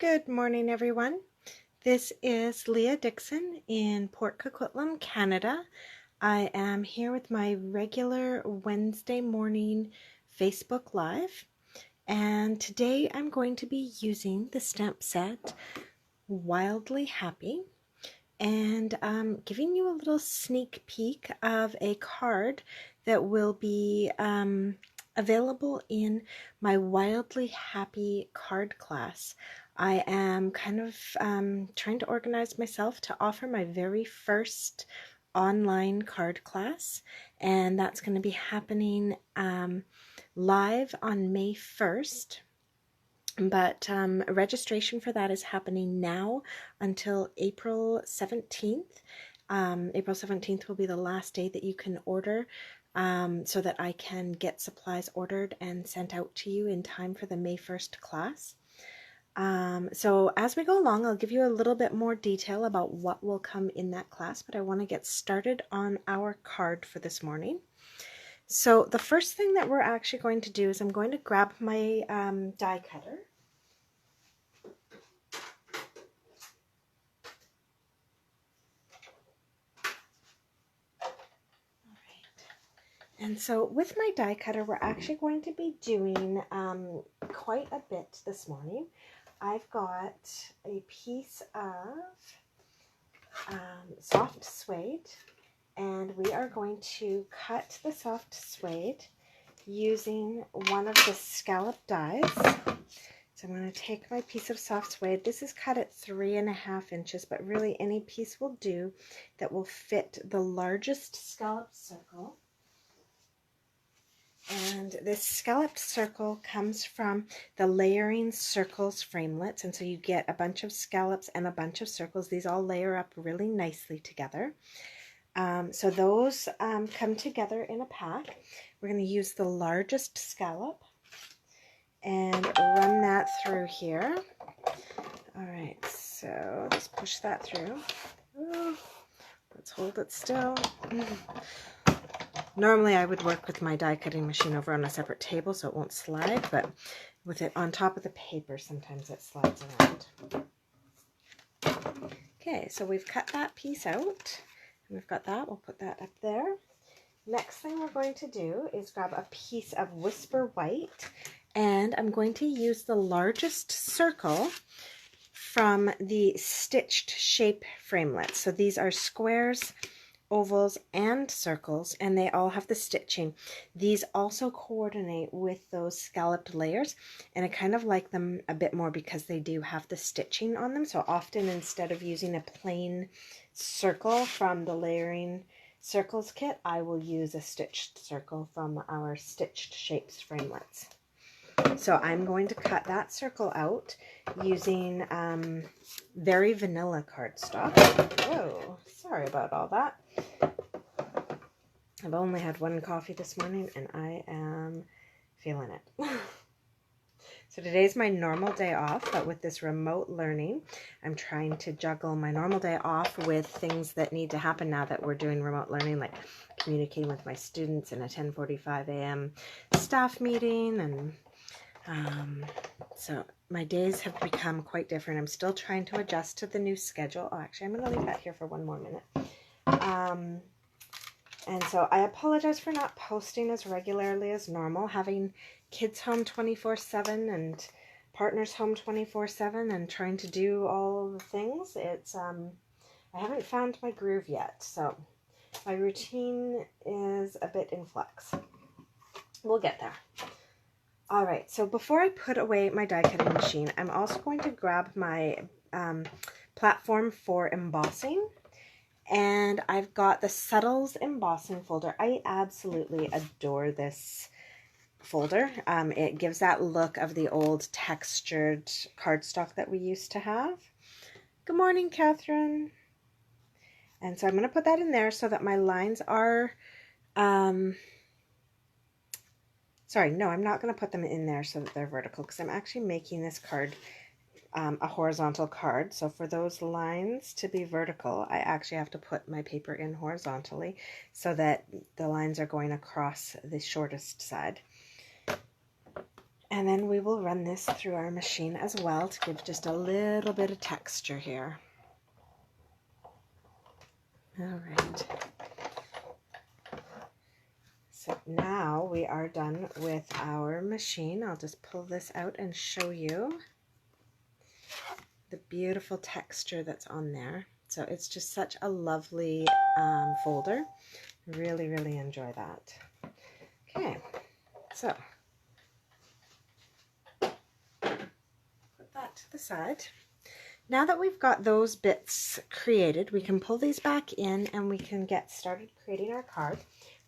Good morning, everyone. This is Leah Dixon in Port Coquitlam, Canada. I am here with my regular Wednesday morning Facebook Live, and today I'm going to be using the stamp set Wildly Happy and giving you a little sneak peek of a card that will be available in my Wildly Happy card class. I am kind of trying to organize myself to offer my very first online card class, and that's going to be happening live on May 1st. But registration for that is happening now until April 17th. April 17th will be the last day that you can order so that I can get supplies ordered and sent out to you in time for the May 1st class. So as we go along, I'll give you a little bit more detail about what will come in that class, but I want to get started on our card for this morning. So the first thing that we're actually going to do is I'm going to grab my die cutter. And so with my die cutter, we're actually going to be doing quite a bit this morning. I've got a piece of soft suede, and we are going to cut the soft suede using one of the scallop dies. So I'm going to take my piece of soft suede. This is cut at 3.5 inches, but really any piece will do that will fit the largest scalloped circle. And this scalloped circle comes from the Layering Circles framelits, and so you get a bunch of scallops and a bunch of circles. These all layer up really nicely together. So those come together in a pack. We're going to use the largest scallop and run that through here. All right, so just push that through. Oh, let's hold it still. Normally I would work with my die cutting machine over on a separate table so it won't slide, but with it on top of the paper sometimes it slides around. Okay, so we've cut that piece out. We've got that, we'll put that up there. Next thing we're going to do is grab a piece of Whisper White, and I'm going to use the largest circle from the Stitched Shape framelits. So these are squares, ovals, and circles, and they all have the stitching. These also coordinate with those scalloped layers, and I kind of like them a bit more because they do have the stitching on them. So often instead of using a plain circle from the Layering Circles kit, I will use a stitched circle from our Stitched Shapes framelits. So I'm going to cut that circle out using very vanilla cardstock. Whoa, sorry about all that. I've only had one coffee this morning and I am feeling it. So today's my normal day off, but with this remote learning, I'm trying to juggle my normal day off with things that need to happen now that we're doing remote learning, like communicating with my students in a 10:45 a.m. staff meeting. And so my days have become quite different. I'm still trying to adjust to the new schedule. Oh, actually, I'm going to leave that here for one more minute. And so I apologize for not posting as regularly as normal. Having kids home 24/7 and partners home 24/7 and trying to do all the things, it's I haven't found my groove yet. So my routine is a bit in flux. We'll get there. All right, so before I put away my die cutting machine, I'm also going to grab my platform for embossing. And I've got the Subtles embossing folder. I absolutely adore this folder. It gives that look of the old textured cardstock that we used to have. Good morning, Catherine. And so I'm going to put that in there so that my lines are... Sorry, no, I'm not going to put them in there so that they're vertical because I'm actually making this card a horizontal card. So for those lines to be vertical, I actually have to put my paper in horizontally so that the lines are going across the shortest side. And then we will run this through our machine as well to give just a little bit of texture here. All right. So now we are done with our machine. I'll just pull this out and show you the beautiful texture that's on there. So it's just such a lovely folder. Really, really enjoy that. Okay, so put that to the side. Now that we've got those bits created, we can pull these back in and we can get started creating our card.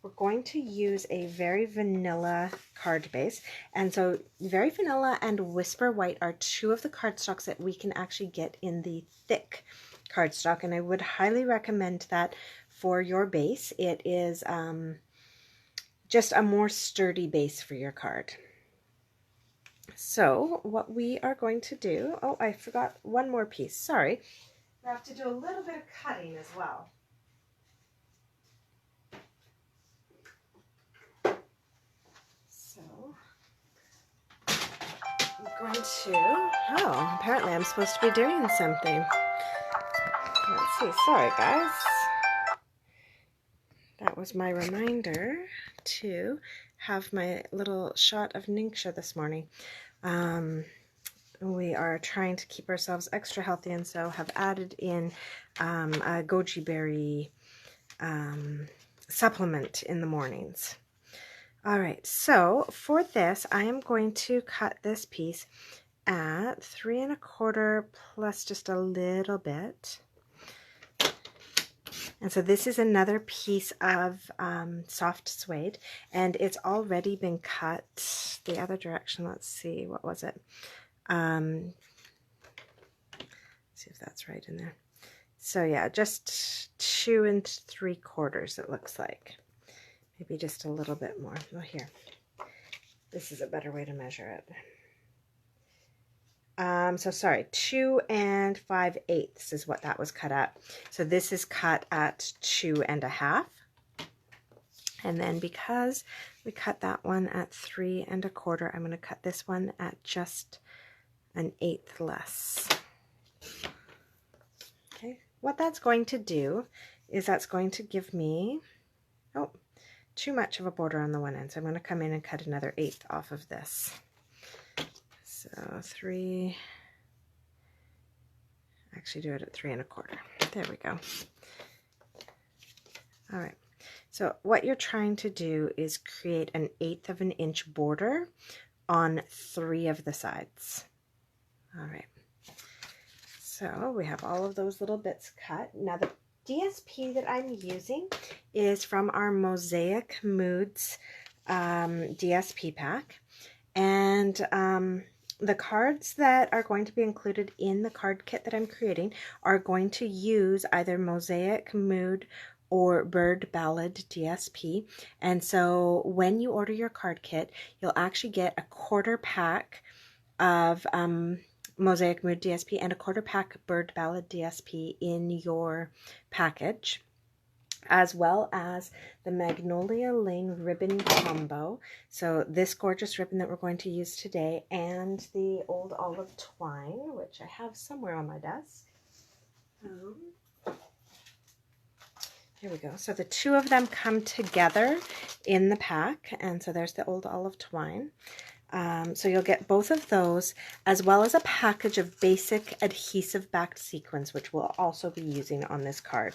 We're going to use a very vanilla card base. And so Very Vanilla and Whisper White are two of the cardstocks that we can actually get in the thick cardstock. And I would highly recommend that for your base. It is just a more sturdy base for your card. So what we are going to do, oh, I forgot one more piece, sorry. We have to do a little bit of cutting as well. So I'm going to, oh, apparently I'm supposed to be doing something. Let's see, sorry guys. That was my reminder to have my little shot of Ningxia this morning. We are trying to keep ourselves extra healthy, and so have added in a goji berry supplement in the mornings. All right, so for this, I am going to cut this piece at 3 1/4 plus just a little bit. And so this is another piece of soft suede, and it's already been cut the other direction. Let's see, what was it? See if that's right in there. So yeah, just 2 3/4 it looks like. Maybe just a little bit more. Oh, here. This is a better way to measure it. So sorry, 2 5/8 is what that was cut at. So this is cut at 2 1/2. And then because we cut that one at 3 1/4, I'm going to cut this one at just 1/8 less. Okay, what that's going to do is that's going to give me, oh, too much of a border on the one end. So I'm going to come in and cut another 1/8 off of this. So 3, actually do it at 3 1/4. There we go. All right. So what you're trying to do is create an 1/8 of an inch border on 3 of the sides. All right. So we have all of those little bits cut. Now the DSP that I'm using is from our Mosaic Moods DSP pack. And the cards that are going to be included in the card kit that I'm creating are going to use either Mosaic Mood or Bird Ballad DSP. And so when you order your card kit, you'll actually get a 1/4 pack of Mosaic Mood DSP and a 1/4 pack Bird Ballad DSP in your package, as well as the Magnolia Lane ribbon combo. So this gorgeous ribbon that we're going to use today, and the Old Olive Twine, which I have somewhere on my desk. Here we go. So the two of them come together in the pack, and so there's the Old Olive Twine. So you'll get both of those, as well as a package of basic adhesive backed sequins, which we'll also be using on this card.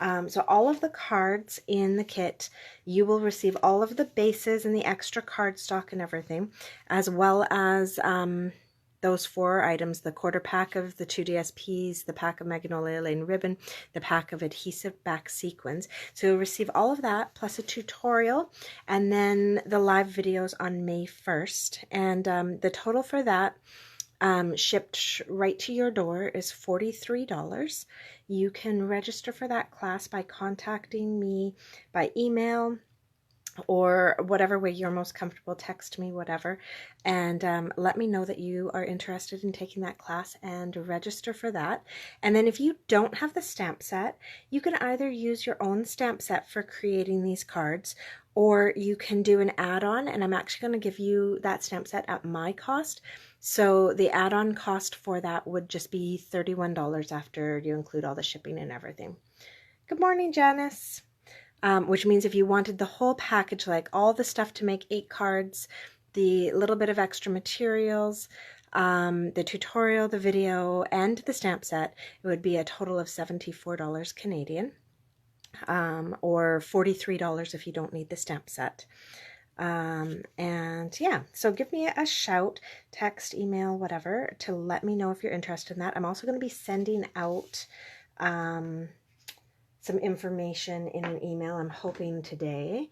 So all of the cards in the kit, you will receive all of the bases and the extra cardstock and everything, as well as those 4 items, the 1/4 pack of the 2 DSPs, the pack of Magnolia Lane ribbon, the pack of adhesive back sequins. So you'll receive all of that, plus a tutorial, and then the live videos on May 1st. And the total for that, shipped right to your door, is $43. You can register for that class by contacting me by email or whatever way you're most comfortable. Text me, whatever, and let me know that you are interested in taking that class and register for that. And then if you don't have the stamp set, you can either use your own stamp set for creating these cards, or you can do an add-on, and I'm actually going to give you that stamp set at my cost. So the add-on cost for that would just be $31 after you include all the shipping and everything. Good morning, Janice. Which means if you wanted the whole package, like all the stuff to make 8 cards, the little bit of extra materials, the tutorial, the video, and the stamp set, it would be a total of $74 Canadian, or $43 if you don't need the stamp set. And yeah, so give me a shout, text, email, whatever, to let me know if you're interested in that. I'm also going to be sending out some information in an email, I'm hoping today,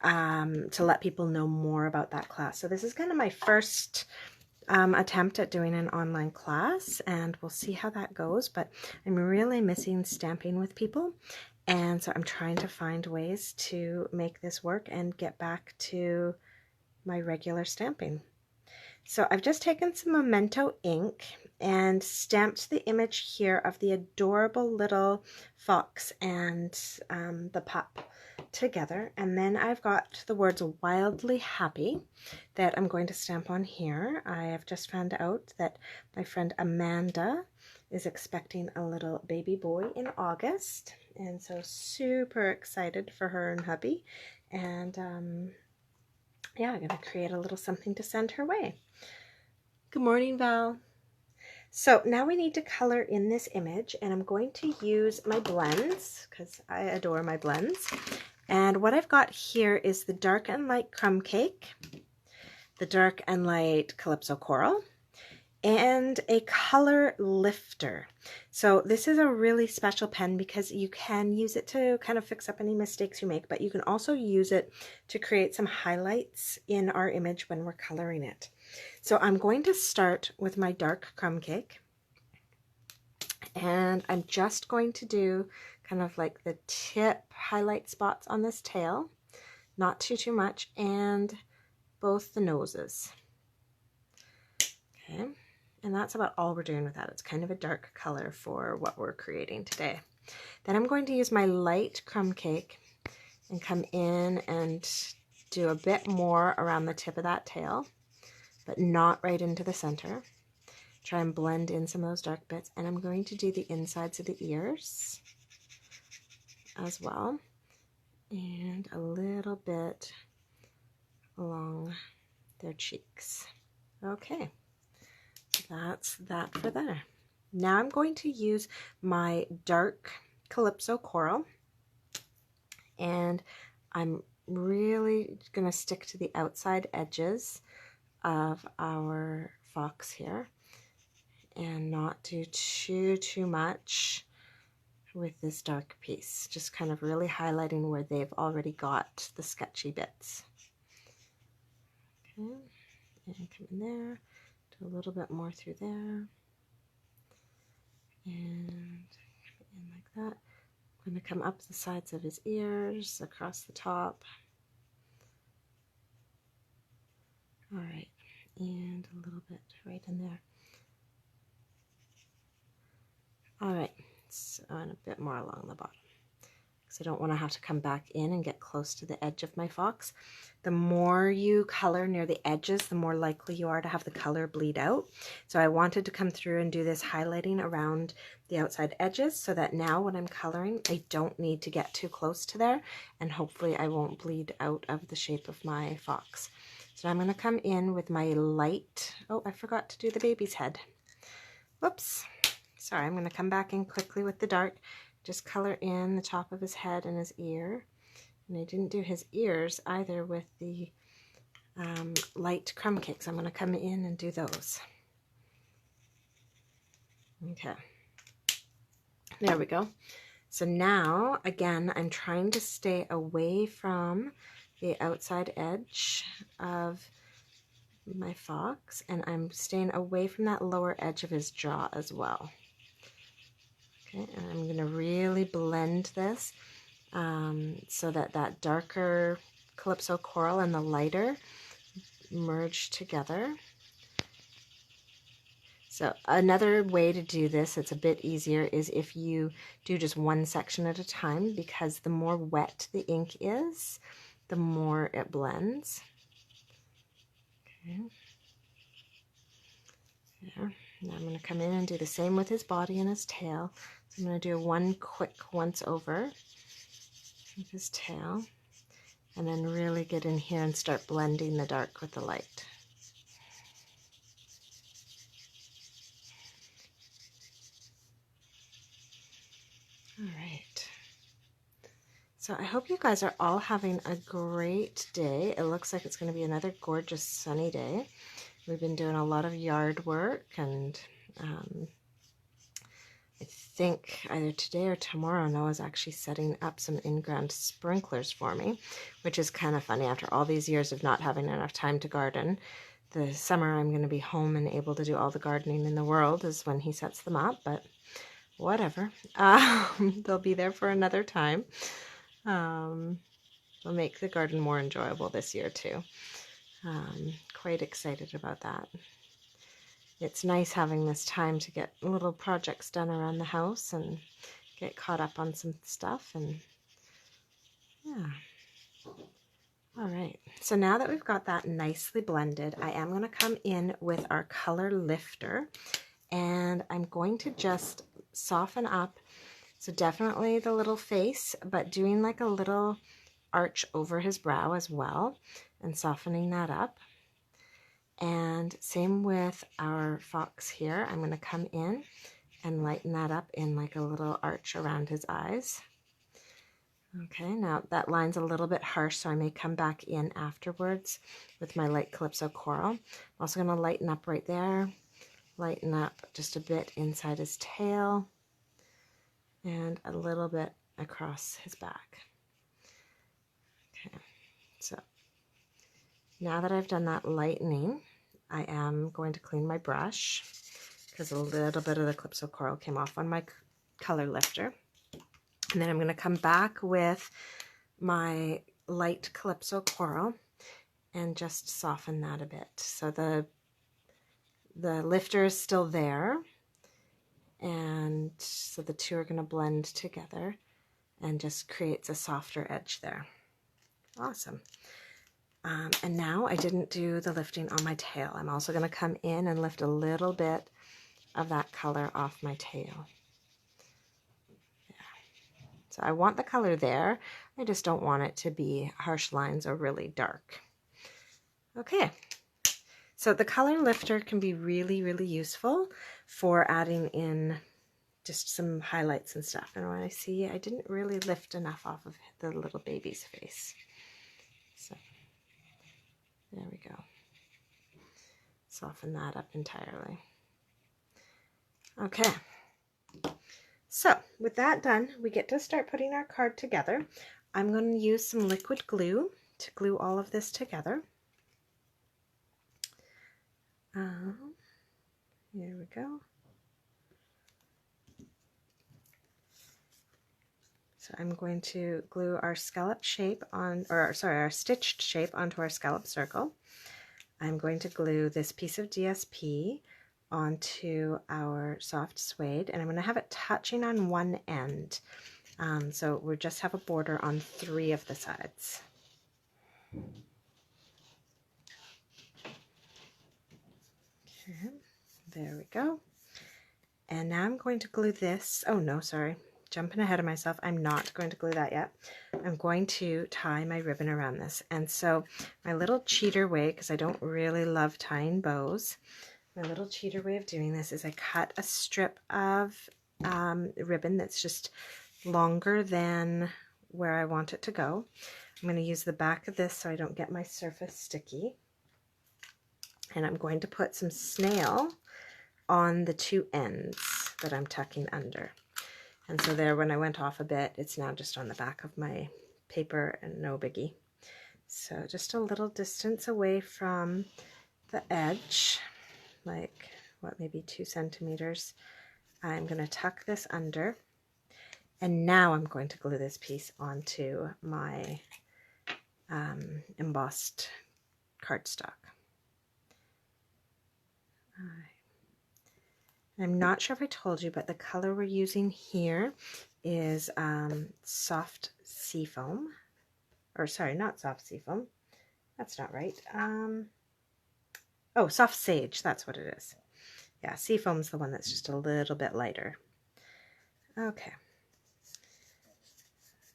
to let people know more about that class. So this is kind of my first attempt at doing an online class, and we'll see how that goes. But I'm really missing stamping with people, and so I'm trying to find ways to make this work and get back to my regular stamping. So I've just taken some Memento ink and stamped the image here of the adorable little fox and the pup together. And then I've got the words wildly happy that I'm going to stamp on here. I have just found out that my friend Amanda is expecting a little baby boy in August. And so super excited for her and hubby. And yeah, I'm going to create a little something to send her way. Good morning, Val. So now we need to color in this image, and I'm going to use my blends because I adore my blends. And what I've got here is the dark and light crumb cake, the dark and light Calypso coral, and a color lifter. So this is a really special pen because you can use it to kind of fix up any mistakes you make, but you can also use it to create some highlights in our image when we're coloring it. So I'm going to start with my dark crumb cake, and I'm just going to do kind of like the tip highlight spots on this tail, not too much, and both the noses. Okay, and that's about all we're doing with that. It's kind of a dark color for what we're creating today. Then I'm going to use my light crumb cake and come in and do a bit more around the tip of that tail, but not right into the center. Try and blend in some of those dark bits. And I'm going to do the insides of the ears as well, and a little bit along their cheeks. Okay, that's that for there. Now I'm going to use my dark Calypso coral, and I'm really going to stick to the outside edges of our fox here and not do too much with this dark piece, just kind of really highlighting where they've already got the sketchy bits. Okay, and come in there, do a little bit more through there, and in like that. I'm going to come up the sides of his ears, across the top. All right, and a little bit right in there. All right, so and a bit more along the bottom, because I don't want to have to come back in and get close to the edge of my fox. The more you color near the edges, the more likely you are to have the color bleed out. So I wanted to come through and do this highlighting around the outside edges, so that now when I'm coloring, I don't need to get too close to there, and hopefully I won't bleed out of the shape of my fox. So I'm going to come in with my light, oh, I forgot to do the baby's head. Whoops. Sorry, I'm going to come back in quickly with the dark, just color in the top of his head and his ear. And I didn't do his ears either with the light crumb cake, so I'm going to come in and do those. Okay, there we go. So now, again, I'm trying to stay away from the outside edge of my fox, and I'm staying away from that lower edge of his jaw as well. Okay, and I'm going to really blend this so that that darker Calypso Coral and the lighter merge together. So another way to do this, it's a bit easier, is if you do just one section at a time, because the more wet the ink is, the more it blends. Okay. There. Now I'm going to come in and do the same with his body and his tail. So I'm going to do one quick once over with his tail, and then really get in here and start blending the dark with the light. All right. So I hope you guys are all having a great day. It looks like it's going to be another gorgeous sunny day. We've been doing a lot of yard work, and I think either today or tomorrow Noah's actually setting up some in-ground sprinklers for me, which is kind of funny after all these years of not having enough time to garden. The summer I'm going to be home and able to do all the gardening in the world is when he sets them up, but whatever. They'll be there for another time. They'll make the garden more enjoyable this year too. Quite excited about that. It's nice having this time to get little projects done around the house and get caught up on some stuff, and yeah. All right, so now that we've got that nicely blended, I am going to come in with our color lifter, and I'm going to just soften up. So definitely the little face, but doing like a little arch over his brow as well and softening that up. And same with our fox here. I'm going to come in and lighten that up in like a little arch around his eyes. Okay, now that line's a little bit harsh, so I may come back in afterwards with my light Calypso Coral. I'm also going to lighten up right there, lighten up just a bit inside his tail, and a little bit across his back. Okay, so now that I've done that lightening, I am going to clean my brush because a little bit of the Calypso Coral came off on my color lifter. And then I'm going to come back with my light Calypso Coral and just soften that a bit. So the lifter is still there, and so the two are going to blend together and just creates a softer edge there. Awesome. And now I didn't do the lifting on my tail. I'm also going to come in and lift a little bit of that color off my tail. There. So I want the color there. I just don't want it to be harsh lines or really dark. Okay. So the color lifter can be really, really useful for adding in just some highlights and stuff. And when I see, I didn't really lift enough off of the little baby's face. So there we go. Soften that up entirely. Okay. So with that done, we get to start putting our card together. I'm going to use some liquid glue to glue all of this together. Here we go. So I'm going to glue our scallop shape on, or sorry, our stitched shape onto our scallop circle. I'm going to glue this piece of DSP onto our soft suede, and I'm going to have it touching on one end. So we just have a border on 3 of the sides. Okay, there we go. And now I'm going to glue this. Oh no, sorry. Jumping ahead of myself, I'm not going to glue that yet. I'm going to tie my ribbon around this. And so my little cheater way, because I don't really love tying bows, my little cheater way of doing this is I cut a strip of ribbon that's just longer than where I want it to go. I'm going to use the back of this so I don't get my surface sticky. And I'm going to put some snail on the 2 ends that I'm tucking under. And so there, when I went off a bit, it's now just on the back of my paper and no biggie. So just a little distance away from the edge, like what, maybe 2 centimeters. I'm going to tuck this under, and now I'm going to glue this piece onto my embossed cardstock. I'm not sure if I told you, but the color we're using here is soft seafoam. Or sorry, not soft seafoam. That's not right. Oh, soft sage. That's what it is. Yeah, seafoam's the one that's just a little bit lighter. Okay.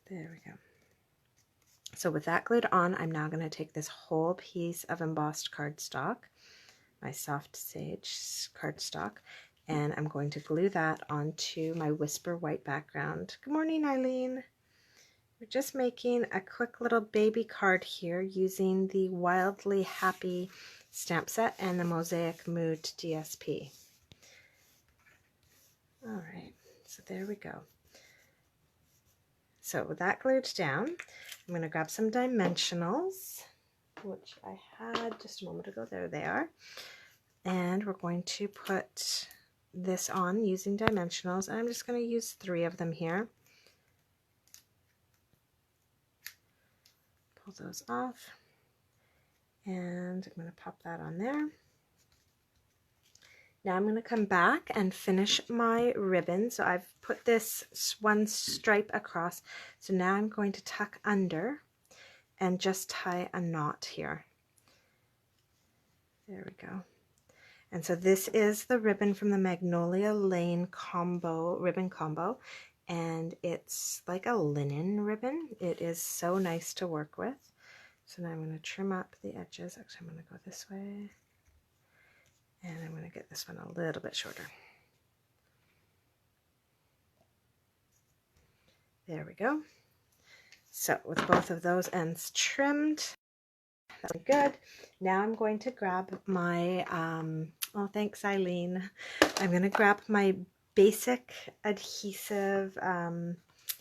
There we go. So with that glued on, I'm now going to take this whole piece of embossed cardstock, my soft sage cardstock, and I'm going to glue that onto my Whisper white background. Good morning, Eileen. We're just making a quick little baby card here using the Wildly Happy stamp set and the Mosaic Mood DSP. All right, so there we go. So with that glued down, I'm going to grab some dimensionals, which I had just a moment ago. There they are. And we're going to put this on using dimensionals. And I'm just going to use 3 of them here. Pull those off. And I'm going to pop that on there. Now I'm going to come back and finish my ribbon. So I've put this one stripe across. So now I'm going to tuck under and just tie a knot here. There we go. And so this is the ribbon from the Magnolia Lane combo, ribbon combo. And it's like a linen ribbon. It is so nice to work with. So now I'm going to trim up the edges. Actually, I'm going to go this way. And I'm going to get this one a little bit shorter. There we go. So with both of those ends trimmed, that's good. Now I'm going to grab my, oh thanks Eileen. I'm going to grab my basic adhesive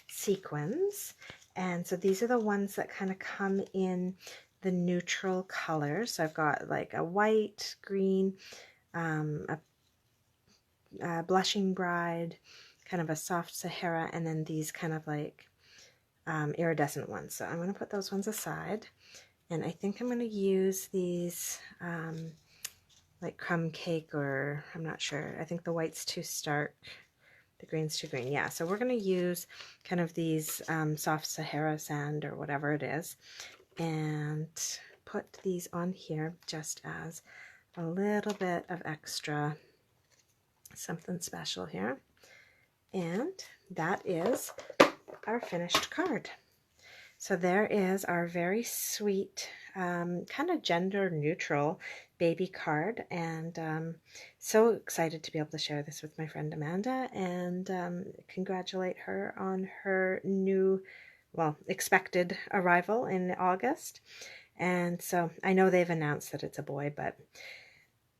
sequins. And so these are the ones that kind of come in the neutral colors. So I've got like a white, green, a blushing bride, kind of a soft Sahara, and then these kind of like iridescent ones. So I'm going to put those ones aside, and I think I'm going to use these like crumb cake, or I'm not sure. I think the white's too stark, the green's too green. Yeah, so we're going to use kind of these soft Sahara sand or whatever it is, and put these on here just as a little bit of extra something special here. And that is our finished card. So there is our very sweet, kind of gender neutral baby card, and so excited to be able to share this with my friend Amanda and congratulate her on her new, well, expected arrival in August. And so I know they've announced that it's a boy, but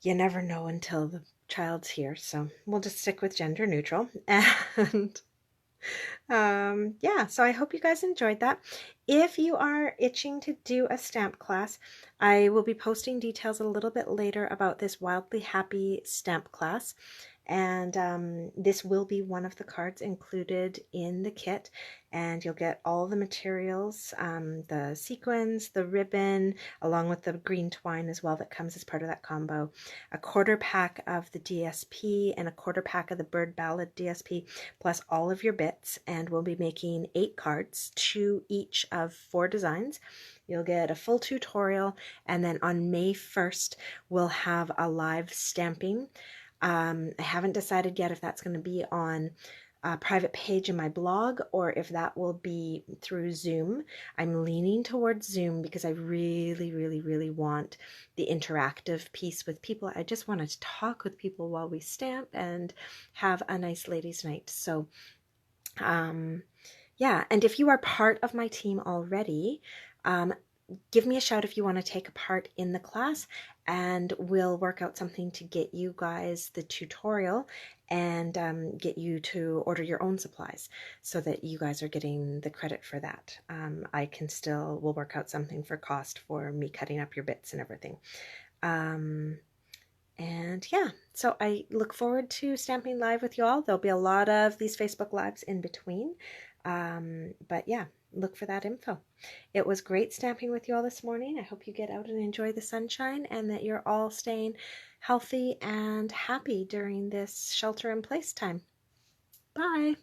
you never know until the child's here, so we'll just stick with gender neutral. And yeah, so I hope you guys enjoyed that. If you are itching to do a stamp class, I will be posting details a little bit later about this Wildly Happy stamp class, and this will be one of the cards included in the kit, and you'll get all the materials, the sequins, the ribbon, along with the green twine as well that comes as part of that combo, a quarter pack of the DSP and a quarter pack of the Bird Ballad DSP, plus all of your bits, and we'll be making 8 cards, 2 each of 4 designs. You'll get a full tutorial, and then on May 1st we'll have a live stamping. I haven't decided yet if that's going to be on a private page in my blog or if that will be through Zoom. I'm leaning towards Zoom because I really want the interactive piece with people. I just want to talk with people while we stamp and have a nice ladies' night. So yeah, and if you are part of my team already, give me a shout if you want to take a part in the class, and we'll work out something to get you guys the tutorial and get you to order your own supplies so that you guys are getting the credit for that. We'll work out something for cost for me cutting up your bits and everything. And yeah, so I look forward to stamping live with you all. There'll be a lot of these Facebook Lives in between. But yeah, look for that info. It was great stamping with you all this morning. I hope you get out and enjoy the sunshine and that you're all staying healthy and happy during this shelter in place time. Bye.